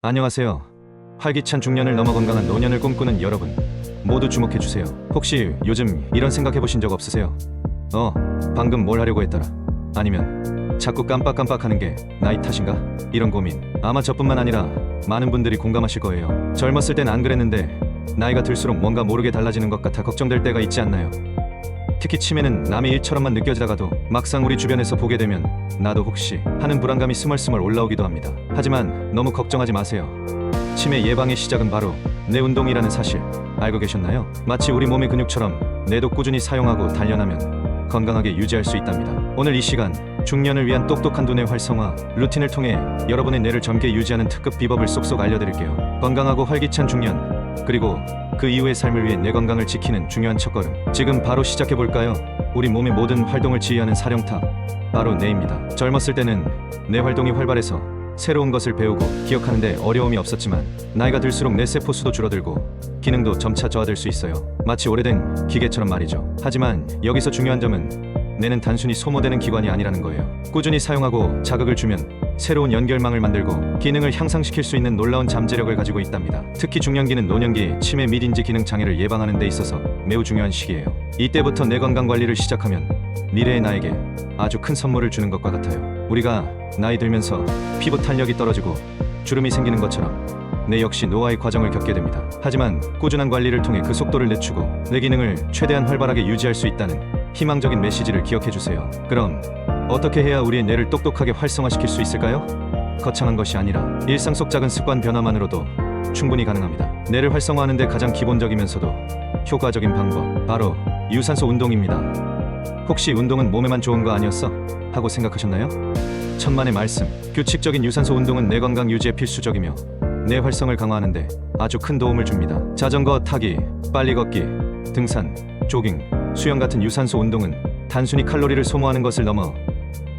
안녕하세요. 활기찬 중년을 넘어 건강한 노년을 꿈꾸는 여러분, 모두 주목해주세요. 혹시 요즘 이런 생각해보신 적 없으세요? 방금 뭘 하려고 했더라? 아니면 자꾸 깜빡깜빡하는 게 나이 탓인가? 이런 고민, 아마 저뿐만 아니라 많은 분들이 공감하실 거예요. 젊었을 땐 안 그랬는데 나이가 들수록 뭔가 모르게 달라지는 것 같아 걱정될 때가 있지 않나요? 특히 치매는 남의 일처럼만 느껴지다가도 막상 우리 주변에서 보게 되면 나도 혹시 하는 불안감이 스멀스멀 올라오기도 합니다. 하지만 너무 걱정하지 마세요. 치매 예방의 시작은 바로 뇌 운동이라는 사실 알고 계셨나요? 마치 우리 몸의 근육처럼 뇌도 꾸준히 사용하고 단련하면 건강하게 유지할 수 있답니다. 오늘 이 시간 중년을 위한 똑똑한 두뇌 활성화 루틴을 통해 여러분의 뇌를 젊게 유지하는 특급 비법을 쏙쏙 알려드릴게요. 건강하고 활기찬 중년, 그리고 그 이후의 삶을 위해 뇌 건강을 지키는 중요한 첫걸음, 지금 바로 시작해볼까요? 우리 몸의 모든 활동을 지휘하는 사령탑, 바로 뇌입니다. 젊었을 때는 뇌 활동이 활발해서 새로운 것을 배우고 기억하는데 어려움이 없었지만 나이가 들수록 뇌세포 수도 줄어들고 기능도 점차 저하될 수 있어요. 마치 오래된 기계처럼 말이죠. 하지만 여기서 중요한 점은 뇌는 단순히 소모되는 기관이 아니라는 거예요. 꾸준히 사용하고 자극을 주면 새로운 연결망을 만들고 기능을 향상시킬 수 있는 놀라운 잠재력을 가지고 있답니다. 특히 중년기는 노년기 치매 및 인지 기능 장애를 예방하는 데 있어서 매우 중요한 시기예요. 이때부터 뇌 건강 관리를 시작하면 미래의 나에게 아주 큰 선물을 주는 것과 같아요. 우리가 나이 들면서 피부 탄력이 떨어지고 주름이 생기는 것처럼 뇌 역시 노화의 과정을 겪게 됩니다. 하지만 꾸준한 관리를 통해 그 속도를 늦추고 뇌 기능을 최대한 활발하게 유지할 수 있다는 희망적인 메시지를 기억해주세요. 그럼 어떻게 해야 우리의 뇌를 똑똑하게 활성화시킬 수 있을까요? 거창한 것이 아니라 일상 속 작은 습관 변화만으로도 충분히 가능합니다. 뇌를 활성화하는 데 가장 기본적이면서도 효과적인 방법, 바로 유산소 운동입니다. 혹시 운동은 몸에만 좋은 거 아니었어? 하고 생각하셨나요? 천만의 말씀, 규칙적인 유산소 운동은 뇌 건강 유지에 필수적이며 뇌 활성을 강화하는데 아주 큰 도움을 줍니다. 자전거 타기, 빨리 걷기, 등산, 조깅, 수영 같은 유산소 운동은 단순히 칼로리를 소모하는 것을 넘어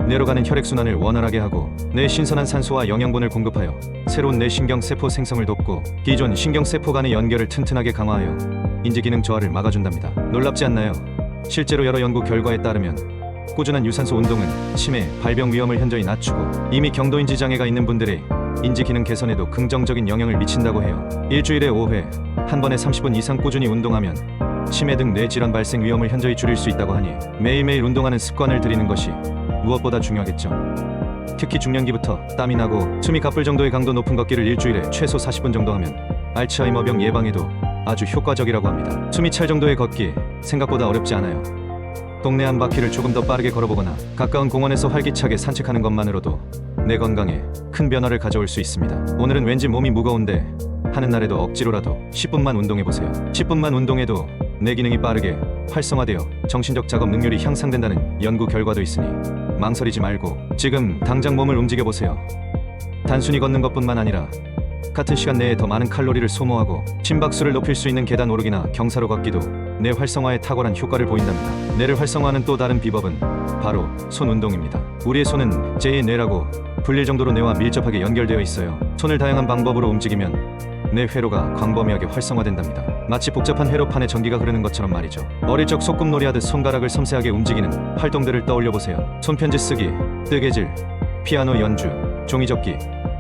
뇌로 가는 혈액순환을 원활하게 하고 뇌에 신선한 산소와 영양분을 공급하여 새로운 뇌 신경세포 생성을 돕고 기존 신경세포 간의 연결을 튼튼하게 강화하여 인지기능 저하를 막아준답니다. 놀랍지 않나요? 실제로 여러 연구 결과에 따르면 꾸준한 유산소 운동은 치매, 발병 위험을 현저히 낮추고 이미 경도인지 장애가 있는 분들의 인지기능 개선에도 긍정적인 영향을 미친다고 해요. 일주일에 5회, 한 번에 30분 이상 꾸준히 운동하면 치매 등 뇌질환 발생 위험을 현저히 줄일 수 있다고 하니 매일매일 운동하는 습관을 들이는 것이 무엇보다 중요하겠죠. 특히 중년기부터 땀이 나고 숨이 가쁠 정도의 강도 높은 걷기를 일주일에 최소 40분 정도 하면 알츠하이머병 예방에도 아주 효과적이라고 합니다. 숨이 찰 정도의 걷기, 생각보다 어렵지 않아요. 동네 한 바퀴를 조금 더 빠르게 걸어보거나 가까운 공원에서 활기차게 산책하는 것만으로도 뇌 건강에 큰 변화를 가져올 수 있습니다. 오늘은 왠지 몸이 무거운데 하는 날에도 억지로라도 10분만 운동해보세요. 10분만 운동해도 뇌 기능이 빠르게 활성화되어 정신적 작업 능률이 향상된다는 연구 결과도 있으니 망설이지 말고 지금 당장 몸을 움직여보세요. 단순히 걷는 것뿐만 아니라 같은 시간 내에 더 많은 칼로리를 소모하고 심박수를 높일 수 있는 계단 오르기나 경사로 걷기도 뇌 활성화에 탁월한 효과를 보인답니다. 뇌를 활성화하는 또 다른 비법은 바로 손 운동입니다. 우리의 손은 제2뇌라고 불릴 정도로 뇌와 밀접하게 연결되어 있어요. 손을 다양한 방법으로 움직이면 뇌 회로가 광범위하게 활성화된답니다. 마치 복잡한 회로판에 전기가 흐르는 것처럼 말이죠. 어릴 적 소꿉놀이 하듯 손가락을 섬세하게 움직이는 활동들을 떠올려보세요. 손편지 쓰기, 뜨개질, 피아노 연주, 종이접기,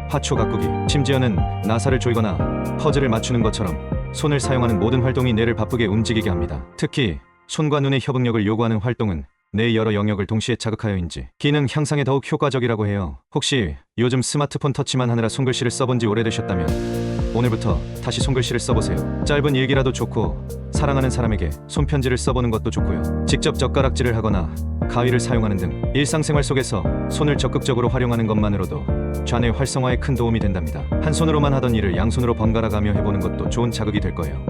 화초 가꾸기, 심지어는 나사를 조이거나 퍼즐을 맞추는 것처럼 손을 사용하는 모든 활동이 뇌를 바쁘게 움직이게 합니다. 특히 손과 눈의 협응력을 요구하는 활동은 뇌의 여러 영역을 동시에 자극하여인지 기능 향상에 더욱 효과적이라고 해요. 혹시 요즘 스마트폰 터치만 하느라 손글씨를 써본 지 오래되셨다면 오늘부터 다시 손글씨를 써보세요. 짧은 일기라도 좋고 사랑하는 사람에게 손편지를 써보는 것도 좋고요. 직접 젓가락질을 하거나 가위를 사용하는 등 일상생활 속에서 손을 적극적으로 활용하는 것만으로도 좌뇌 활성화에 큰 도움이 된답니다. 한 손으로만 하던 일을 양손으로 번갈아 가며 해보는 것도 좋은 자극이 될 거예요.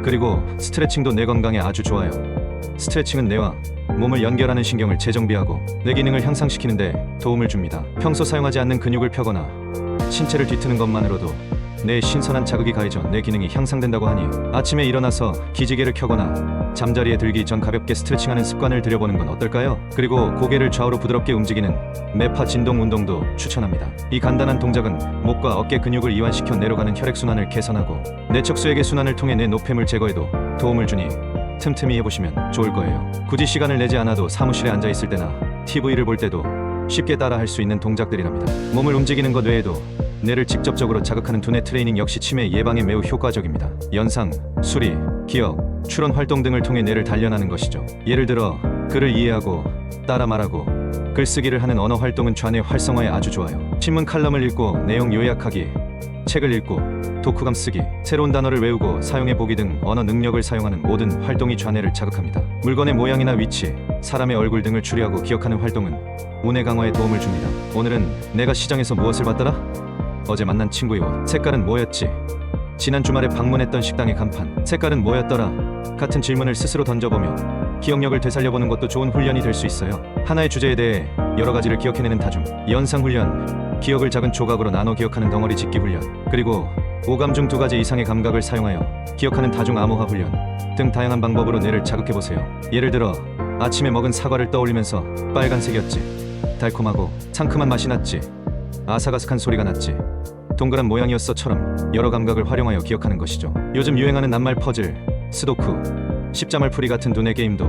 그리고 스트레칭도 뇌 건강에 아주 좋아요. 스트레칭은 뇌와 몸을 연결하는 신경을 재정비하고 뇌 기능을 향상시키는 데 도움을 줍니다. 평소 사용하지 않는 근육을 펴거나 신체를 뒤트는 것만으로도 뇌에 신선한 자극이 가해져 뇌 기능이 향상된다고 하니 아침에 일어나서 기지개를 켜거나 잠자리에 들기 전 가볍게 스트레칭하는 습관을 들여보는 건 어떨까요? 그리고 고개를 좌우로 부드럽게 움직이는 매파 진동 운동도 추천합니다. 이 간단한 동작은 목과 어깨 근육을 이완시켜 뇌로 가는 혈액순환을 개선하고 뇌척수액의 순환을 통해 뇌 노폐물 제거에도 도움을 주니 틈틈이 해보시면 좋을 거예요. 굳이 시간을 내지 않아도 사무실에 앉아있을 때나 TV를 볼 때도 쉽게 따라 할 수 있는 동작들이랍니다. 몸을 움직이는 것 외에도 뇌를 직접적으로 자극하는 두뇌 트레이닝 역시 치매 예방에 매우 효과적입니다. 연상, 수리, 기억, 추론 활동 등을 통해 뇌를 단련하는 것이죠. 예를 들어 글을 이해하고 따라 말하고 글쓰기를 하는 언어 활동은 좌뇌 활성화에 아주 좋아요. 신문 칼럼을 읽고 내용 요약하기, 책을 읽고 독후감 쓰기, 새로운 단어를 외우고 사용해보기 등 언어 능력을 사용하는 모든 활동이 좌뇌를 자극합니다. 물건의 모양이나 위치, 사람의 얼굴 등을 추리하고 기억하는 활동은 우뇌 강화에 도움을 줍니다. 오늘은 내가 시장에서 무엇을 봤더라? 어제 만난 친구의 옷. 색깔은 뭐였지? 지난 주말에 방문했던 식당의 간판. 색깔은 뭐였더라? 같은 질문을 스스로 던져보며 기억력을 되살려보는 것도 좋은 훈련이 될 수 있어요. 하나의 주제에 대해 여러 가지를 기억해내는 다중, 연상 훈련, 기억을 작은 조각으로 나눠 기억하는 덩어리 짓기 훈련, 그리고 오감 중 2가지 이상의 감각을 사용하여 기억하는 다중 암호화 훈련 등 다양한 방법으로 뇌를 자극해보세요. 예를 들어 아침에 먹은 사과를 떠올리면서 빨간색이었지, 달콤하고 상큼한 맛이 났지, 아삭아삭한 소리가 났지, 동그란 모양이었어처럼 여러 감각을 활용하여 기억하는 것이죠. 요즘 유행하는 낱말 퍼즐, 스도쿠, 십자말 풀이 같은 두뇌 게임도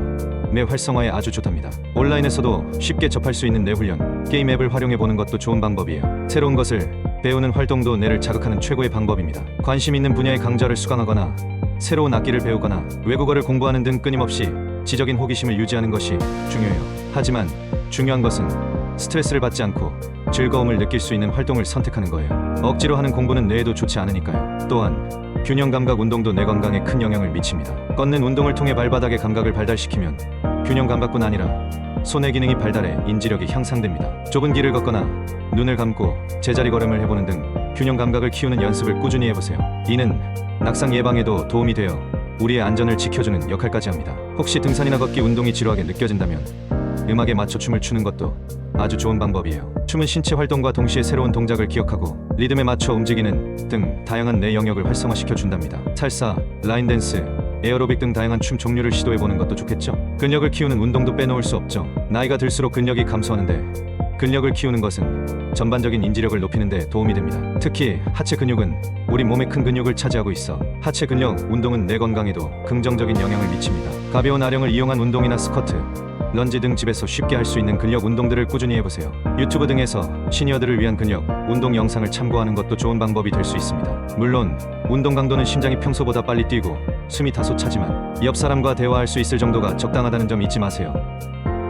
뇌 활성화에 아주 좋답니다. 온라인에서도 쉽게 접할 수 있는 뇌 훈련, 게임 앱을 활용해보는 것도 좋은 방법이에요. 새로운 것을 배우는 활동도 뇌를 자극하는 최고의 방법입니다. 관심 있는 분야의 강좌를 수강하거나 새로운 악기를 배우거나 외국어를 공부하는 등 끊임없이 지적인 호기심을 유지하는 것이 중요해요. 하지만 중요한 것은 스트레스를 받지 않고 즐거움을 느낄 수 있는 활동을 선택하는 거예요. 억지로 하는 공부는 뇌에도 좋지 않으니까요. 또한 균형 감각 운동도 뇌 건강에 큰 영향을 미칩니다. 걷는 운동을 통해 발바닥의 감각을 발달시키면 균형 감각뿐 아니라 손의 기능이 발달해 인지력이 향상됩니다. 좁은 길을 걷거나 눈을 감고 제자리 걸음을 해보는 등 균형 감각을 키우는 연습을 꾸준히 해보세요. 이는 낙상 예방에도 도움이 되어 우리의 안전을 지켜주는 역할까지 합니다. 혹시 등산이나 걷기 운동이 지루하게 느껴진다면 음악에 맞춰 춤을 추는 것도 아주 좋은 방법이에요. 춤은 신체 활동과 동시에 새로운 동작을 기억하고 리듬에 맞춰 움직이는 등 다양한 뇌 영역을 활성화시켜 준답니다. 살사, 라인 댄스, 에어로빅 등 다양한 춤 종류를 시도해보는 것도 좋겠죠. 근력을 키우는 운동도 빼놓을 수 없죠. 나이가 들수록 근력이 감소하는데 근력을 키우는 것은 전반적인 인지력을 높이는 데 도움이 됩니다. 특히 하체 근육은 우리 몸의 큰 근육을 차지하고 있어 하체 근력 운동은 뇌 건강에도 긍정적인 영향을 미칩니다. 가벼운 아령을 이용한 운동이나 스쿼트, 런지 등 집에서 쉽게 할 수 있는 근력 운동들을 꾸준히 해보세요. 유튜브 등에서 시니어들을 위한 근력 운동 영상을 참고하는 것도 좋은 방법이 될 수 있습니다. 물론 운동 강도는 심장이 평소보다 빨리 뛰고 숨이 다소 차지만 옆 사람과 대화할 수 있을 정도가 적당하다는 점 잊지 마세요.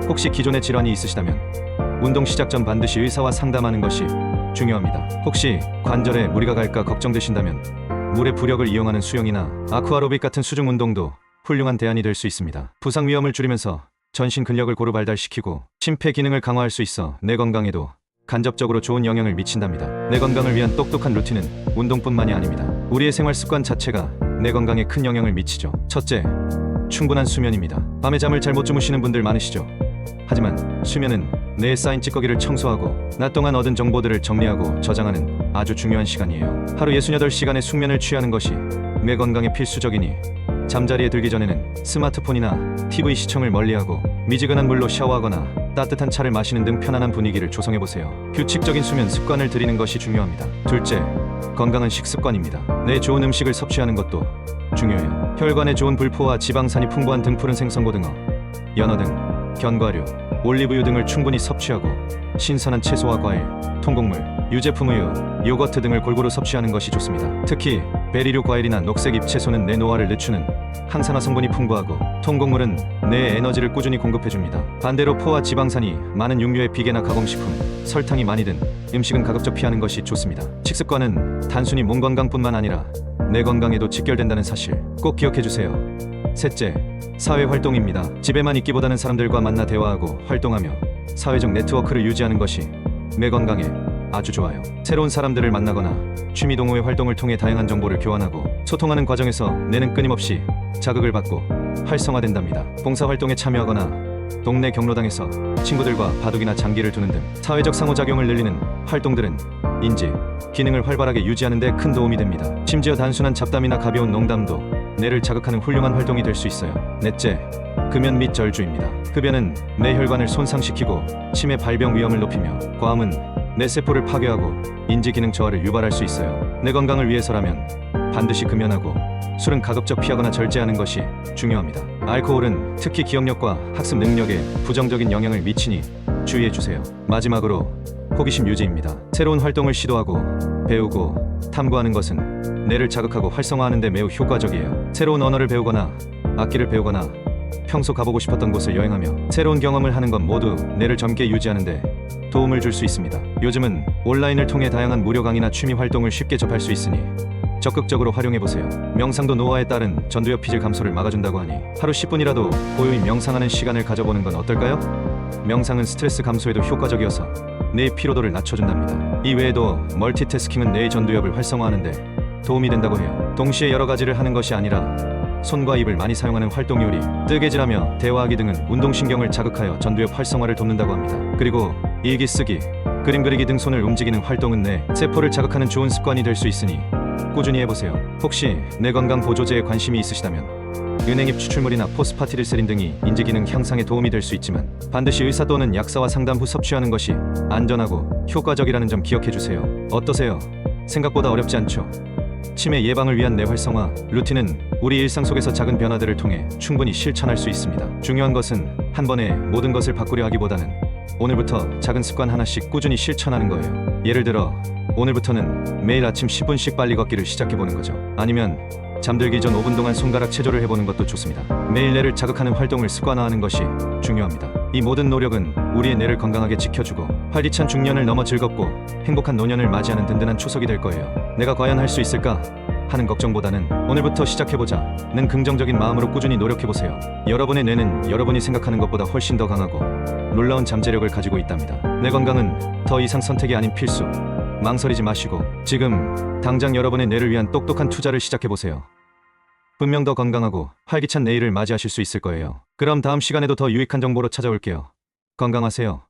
혹시 기존의 질환이 있으시다면 운동 시작 전 반드시 의사와 상담하는 것이 중요합니다. 혹시 관절에 무리가 갈까 걱정되신다면 물의 부력을 이용하는 수영이나 아쿠아로빅 같은 수중 운동도 훌륭한 대안이 될 수 있습니다. 부상 위험을 줄이면서 전신 근력을 고루 발달시키고 심폐 기능을 강화할 수 있어 뇌 건강에도 간접적으로 좋은 영향을 미친답니다. 뇌 건강을 위한 똑똑한 루틴은 운동뿐만이 아닙니다. 우리의 생활 습관 자체가 뇌 건강에 큰 영향을 미치죠. 첫째, 충분한 수면입니다. 밤에 잠을 잘 못 주무시는 분들 많으시죠? 하지만 수면은 뇌에 쌓인 찌꺼기를 청소하고 낮 동안 얻은 정보들을 정리하고 저장하는 아주 중요한 시간이에요. 하루 68시간의 숙면을 취하는 것이 뇌 건강에 필수적이니 잠자리에 들기 전에는 스마트폰이나 TV 시청을 멀리하고 미지근한 물로 샤워하거나 따뜻한 차를 마시는 등 편안한 분위기를 조성해보세요. 규칙적인 수면 습관을 들이는 것이 중요합니다. 둘째, 건강한 식습관입니다. 뇌 좋은 음식을 섭취하는 것도 중요해요. 혈관에 좋은 불포와 지방산이 풍부한 등푸른 생선고등어, 연어 등 견과류, 올리브유 등을 충분히 섭취하고 신선한 채소와 과일, 통곡물, 유제품 우유, 요거트 등을 골고루 섭취하는 것이 좋습니다. 특히 베리류 과일이나 녹색잎 채소는 뇌 노화를 늦추는 항산화 성분이 풍부하고 통곡물은 뇌에 에너지를 꾸준히 공급해줍니다. 반대로 포와 지방산이 많은 육류의 비계나 가공식품, 설탕이 많이 든 음식은 가급적 피하는 것이 좋습니다. 식습관은 단순히 몸 건강뿐만 아니라 뇌 건강에도 직결된다는 사실 꼭 기억해주세요. 셋째, 사회활동입니다. 집에만 있기보다는 사람들과 만나 대화하고 활동하며 사회적 네트워크를 유지하는 것이 뇌 건강에 아주 좋아요. 새로운 사람들을 만나거나 취미 동호회 활동을 통해 다양한 정보를 교환하고 소통하는 과정에서 뇌는 끊임없이 자극을 받고 활성화된답니다. 봉사활동에 참여하거나 동네 경로당에서 친구들과 바둑이나 장기를 두는 등 사회적 상호작용을 늘리는 활동들은 인지, 기능을 활발하게 유지하는 데 큰 도움이 됩니다. 심지어 단순한 잡담이나 가벼운 농담도 뇌를 자극하는 훌륭한 활동이 될 수 있어요. 넷째, 금연 및 절주입니다. 흡연은 뇌 혈관을 손상시키고 치매 발병 위험을 높이며 과음은 뇌세포를 파괴하고 인지 기능 저하를 유발할 수 있어요. 뇌 건강을 위해서라면 반드시 금연하고 술은 가급적 피하거나 절제하는 것이 중요합니다. 알코올은 특히 기억력과 학습 능력에 부정적인 영향을 미치니 주의해주세요. 마지막으로 호기심 유지입니다. 새로운 활동을 시도하고 배우고 탐구하는 것은 뇌를 자극하고 활성화하는 데 매우 효과적이에요. 새로운 언어를 배우거나 악기를 배우거나 평소 가보고 싶었던 곳을 여행하며 새로운 경험을 하는 건 모두 뇌를 젊게 유지하는 데 도움을 줄 수 있습니다. 요즘은 온라인을 통해 다양한 무료 강의나 취미 활동을 쉽게 접할 수 있으니 적극적으로 활용해보세요. 명상도 노화에 따른 전두엽 피질 감소를 막아준다고 하니 하루 10분이라도 고요히 명상하는 시간을 가져보는 건 어떨까요? 명상은 스트레스 감소에도 효과적이어서 뇌의 피로도를 낮춰준답니다. 이 외에도 멀티태스킹은 뇌의 전두엽을 활성화하는데 도움이 된다고 해요. 동시에 여러 가지를 하는 것이 아니라 손과 입을 많이 사용하는 활동 요리, 뜨개질하며 대화하기 등은 운동신경을 자극하여 전두엽 활성화를 돕는다고 합니다. 그리고 일기 쓰기, 그림 그리기 등 손을 움직이는 활동은 뇌 세포를 자극하는 좋은 습관이 될 수 있으니 꾸준히 해보세요. 혹시 뇌 건강 보조제에 관심이 있으시다면 은행잎 추출물이나 포스파티딜세린 등이 인지기능 향상에 도움이 될 수 있지만 반드시 의사 또는 약사와 상담 후 섭취하는 것이 안전하고 효과적이라는 점 기억해주세요. 어떠세요? 생각보다 어렵지 않죠? 치매 예방을 위한 뇌 활성화 루틴은 우리 일상 속에서 작은 변화들을 통해 충분히 실천할 수 있습니다. 중요한 것은 한 번에 모든 것을 바꾸려 하기보다는 오늘부터 작은 습관 하나씩 꾸준히 실천하는 거예요. 예를 들어 오늘부터는 매일 아침 10분씩 빨리 걷기를 시작해보는 거죠. 아니면 잠들기 전 5분 동안 손가락 체조를 해보는 것도 좋습니다. 매일 뇌를 자극하는 활동을 습관화하는 것이 중요합니다. 이 모든 노력은 우리의 뇌를 건강하게 지켜주고 활기찬 중년을 넘어 즐겁고 행복한 노년을 맞이하는 든든한 초석이 될 거예요. 내가 과연 할 수 있을까? 하는 걱정보다는 오늘부터 시작해보자는 긍정적인 마음으로 꾸준히 노력해보세요. 여러분의 뇌는 여러분이 생각하는 것보다 훨씬 더 강하고 놀라운 잠재력을 가지고 있답니다. 뇌 건강은 더 이상 선택이 아닌 필수. 망설이지 마시고 지금 당장 여러분의 뇌를 위한 똑똑한 투자를 시작해보세요. 분명 더 건강하고 활기찬 내일을 맞이하실 수 있을 거예요. 그럼 다음 시간에도 더 유익한 정보로 찾아올게요. 건강하세요.